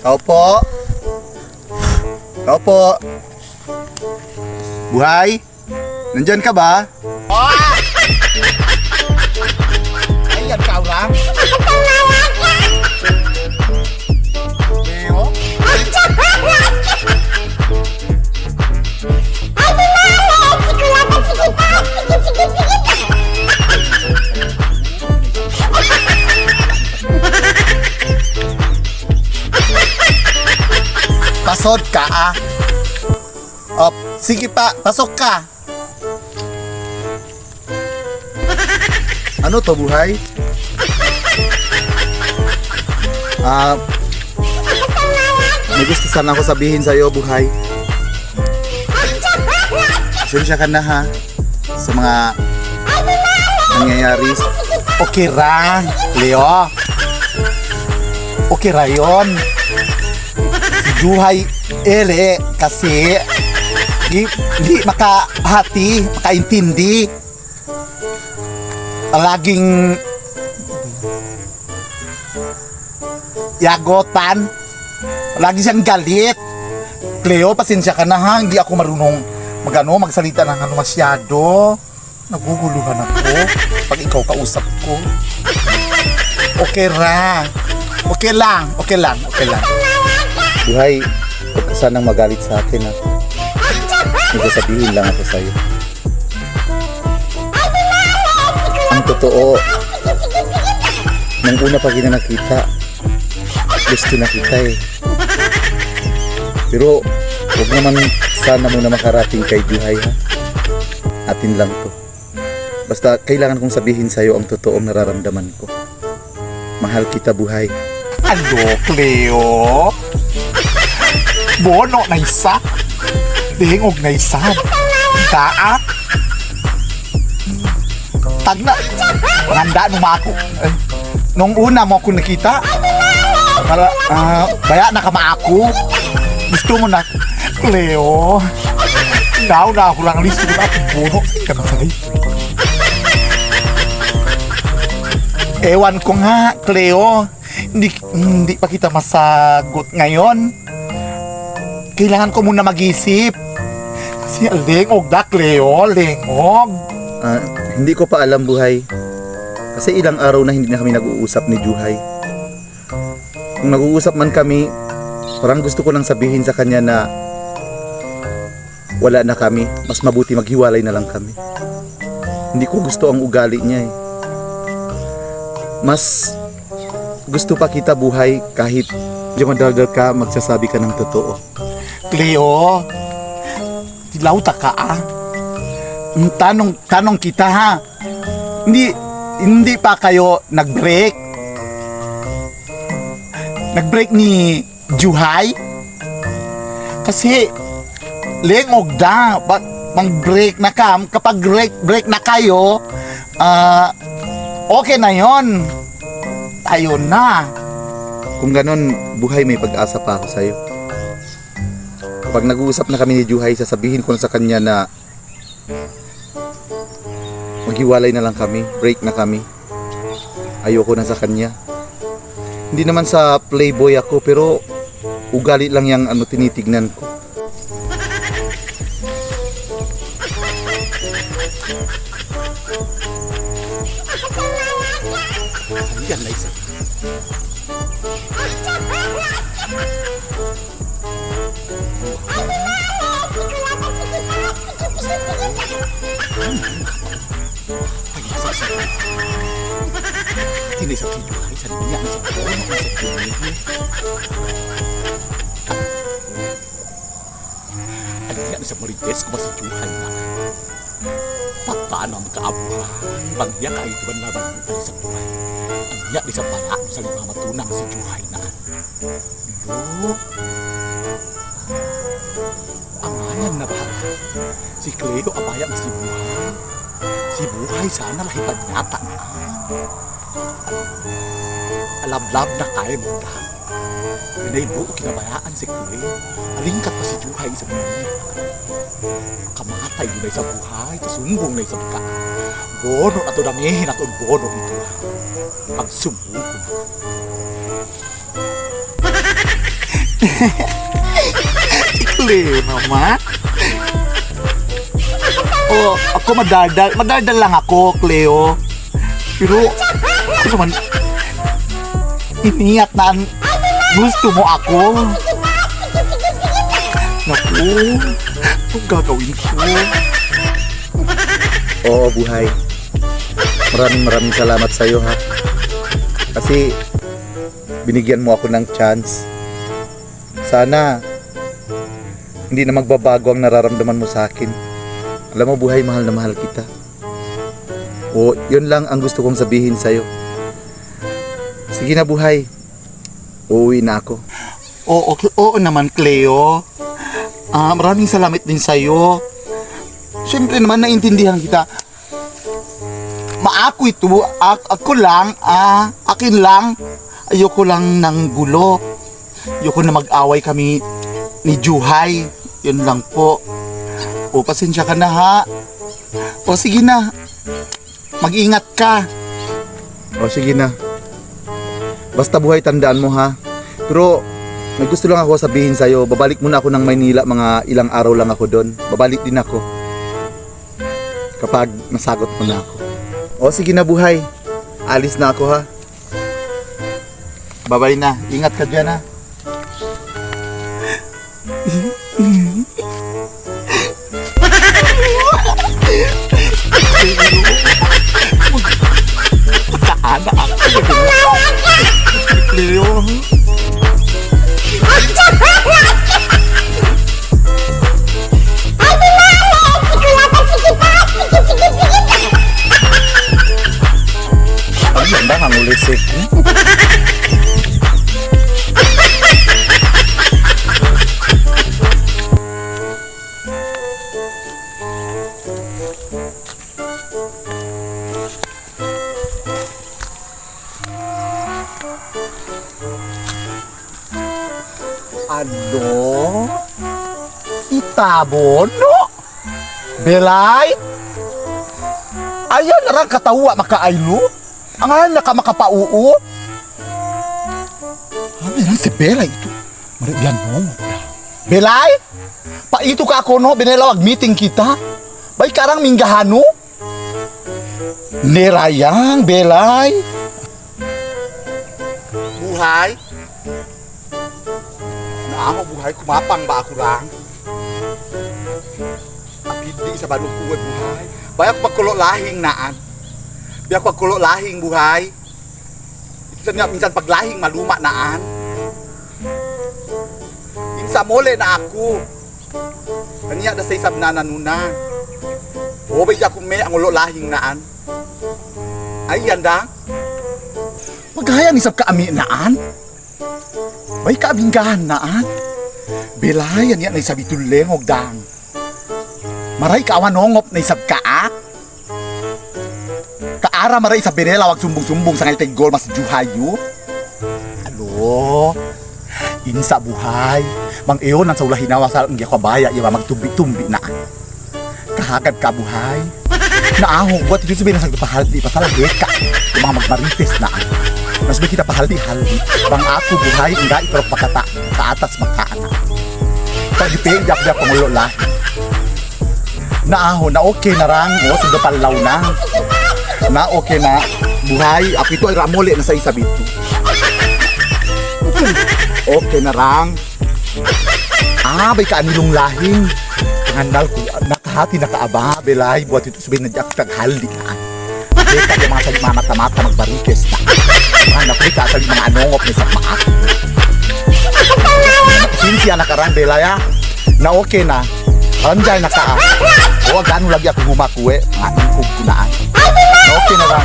Opo. Opo. Buhay? Nandyan ka ba? Ayan ka lang. Leo? Pasod ka sige pa, pasok ka. Ano to, Buhay? May gusto sana ako sabihin sa'yo, Buhay. Pasensya ka na ha sa mga nangyayari. Okay ra, Leo. Okay ra yun. Si Buhay kasi di makahati, makaintindi. Laging yagotan. Lagi siyang galit. Cleo, pasensya ka na ha. Hindi ako marunong magsalita ng masyado. Naguguluhan ako pag ikaw kausap ko. Okay ra. Okay lang. Buhay, huwag ka sanang magalit sa akin ha. May sasabihin lang ako sa'yo. Ang totoo, nang una pa kita nakita, gusto na kita eh. Pero huwag naman sana muna makarating kay Buhay ha. Atin lang to. Basta kailangan kong sabihin sa'yo ang totoong nararamdaman ko. Mahal kita, Buhay. Ano, Cleo? Bono na isa. Dingog na isa. Taak. Tagna. Handa nung ako. Nung una mo ako nakita, baya na ka maako. Gusto mo na, Cleo. Now na ako lang listo na bono sa kanasay. Ewan ko nga, Cleo. Hindi pa kita masagot ngayon. Kailangan ko muna mag-isip. Kasi lengog na, Cleo. Lengog. Hindi ko pa alam, Buhay. Kasi ilang araw na hindi na kami nag-uusap ni Juhay. Kung nag-uusap man kami, parang gusto ko nang sabihin sa kanya na wala na kami. Mas mabuti maghiwalay na lang kami. Hindi ko gusto ang ugali niya eh. Mas gusto pa kita, Buhay, kahit di madaldal ka, magsasabi ka ng totoo. Cleo, tilaw ta ka Tanong kita ha. Hindi pa kayo nag-break? Nag-break ni Juhay? Kasi lengog da mag-break na ka. Kapag break na kayo, okay na yon. Tayo na. Kung ganon, Buhay, may pag-asa pa ako sa'yo. Kapag nag-uusap na kami ni Juhay, sasabihin ko na sa kanya na maghiwalay na lang kami, break na kami. Ayoko na sa kanya. Hindi naman sa playboy ako, pero ugali lang yung tinitignan ko. Yan na isa. Tinay sa Juhay, sa niya sa puno, sa Juhay. Alin sa Marites ko ba sa Juhay na? Paano ang kaabuhay? Bangya ka ito ba naman ang sa Juhay? Ang niya di sa pala sa lima matunang si Juhay na. Ang ayan na ba? Si Cleo abaya si Buhay. Si Buhay sana lahipad nata na. Alab-lab na kaya mo na. Pinay mo kinabayaan si Cleo. Alingkat pa si Juhay sa buhay. Kamatay mo na sa buhay. Kasumbong na sa bika. Bono na ito damihin at bono ito. Pagsumbong ko na. Si Cleo naman. Oh, ako madardal lang ako, Cleo. Pero, ano naman, iniyak na ang gusto mo ako. Naku, anong gagawin ko? Oo, buhay. Maraming salamat sa iyo, ha. Kasi binigyan mo ako ng chance. Sana hindi na magbabago ang nararamdaman mo sa akin. Alam mo, buhay, mahal na mahal kita. O, yun lang ang gusto kong sabihin sa iyo. Sige na, buhay. Uuwi na ako. Oo naman, Cleo. Maraming salamat din sa'yo. Siyempre naman, naintindihan kita. Maako ito, ako lang, akin lang. Ayoko lang ng gulo. Ayoko na mag-away kami ni Juhay. Yun lang po. O, pasensya ka na, ha. O, sige na. Mag-ingat ka. O, sige na. Basta, buhay, tandaan mo, ha. Pero may gusto lang ako sabihin sa'yo. Babalik muna ako ng Maynila, mga ilang araw lang ako doon. Babalik din ako kapag nasagot mo na ako. O, sige na, buhay. Alis na ako, ha. Bye-bye na. Ingat ka dyan, ha. Magkaana ako. Cleo. Ang ganda nga ngulisik. Ano? Si Tabono? Belay? Ayan narang katawa makaaylo? Ang ayan naka makapauo? Meron si Belay ito. Maribyan mo. Belay? Paito ka ako no? Binelawag meeting kita? Bay karang minggahano? Nerayang, Belay? Buhay? Naamo buhay, kumapang ba ako lang? Apidi sa balong kuwad buhay. Bayak pagkulo lahing naan. Bayak pagkulo lahing buhay. Ito nga minsan paglahing maluma naan. Insa mole na ako. Kanya na sa isab na nanuna. O bay akong may ang ulo lahing naan. Ay yanda. Maghayang isab ka ami naan. May kaabinggahan naan. Belayan yan na isabi tuleng og dang. Maray kawanongop na isab ka Kaara maray sa Benela wag sumbong-sumbong sa ngaytay gol mas Juhayo. Alo. Insa buhay. Mang iyo nang sa ulahin nawa sa ngya kabaya iya magtumbi-tumbi na. Kahagad ka buhay. Naaho buat itu sabihin sa pahaldi pasalagit ka. Yung mga magmarites na. Mas may kita pahaldi-haldi. Bang ako buhay, hindi ito pagkata sa atas magkaana. Pag-ipig, yak-yak pangulo lahi. Naaho, na okay na rang, o, sundo palaw na. Na okay na, buhay, ako ito ay ramole na sa isabito. Okay na rang. Bay kaanilong lahing. Pangandal ko, nakahati na kaaba, belay, buat ito sabihin na yak taghaldi na. Beka yung mga saling mga mata-mata magbarites na. Mga naprika sa mga anongop ni sa maak. Sinsya na karang belaya na okay na. Anjay na ka. O gano'n lagi ako humakuwe. Mga ingkog kunaan. Na okay na lang.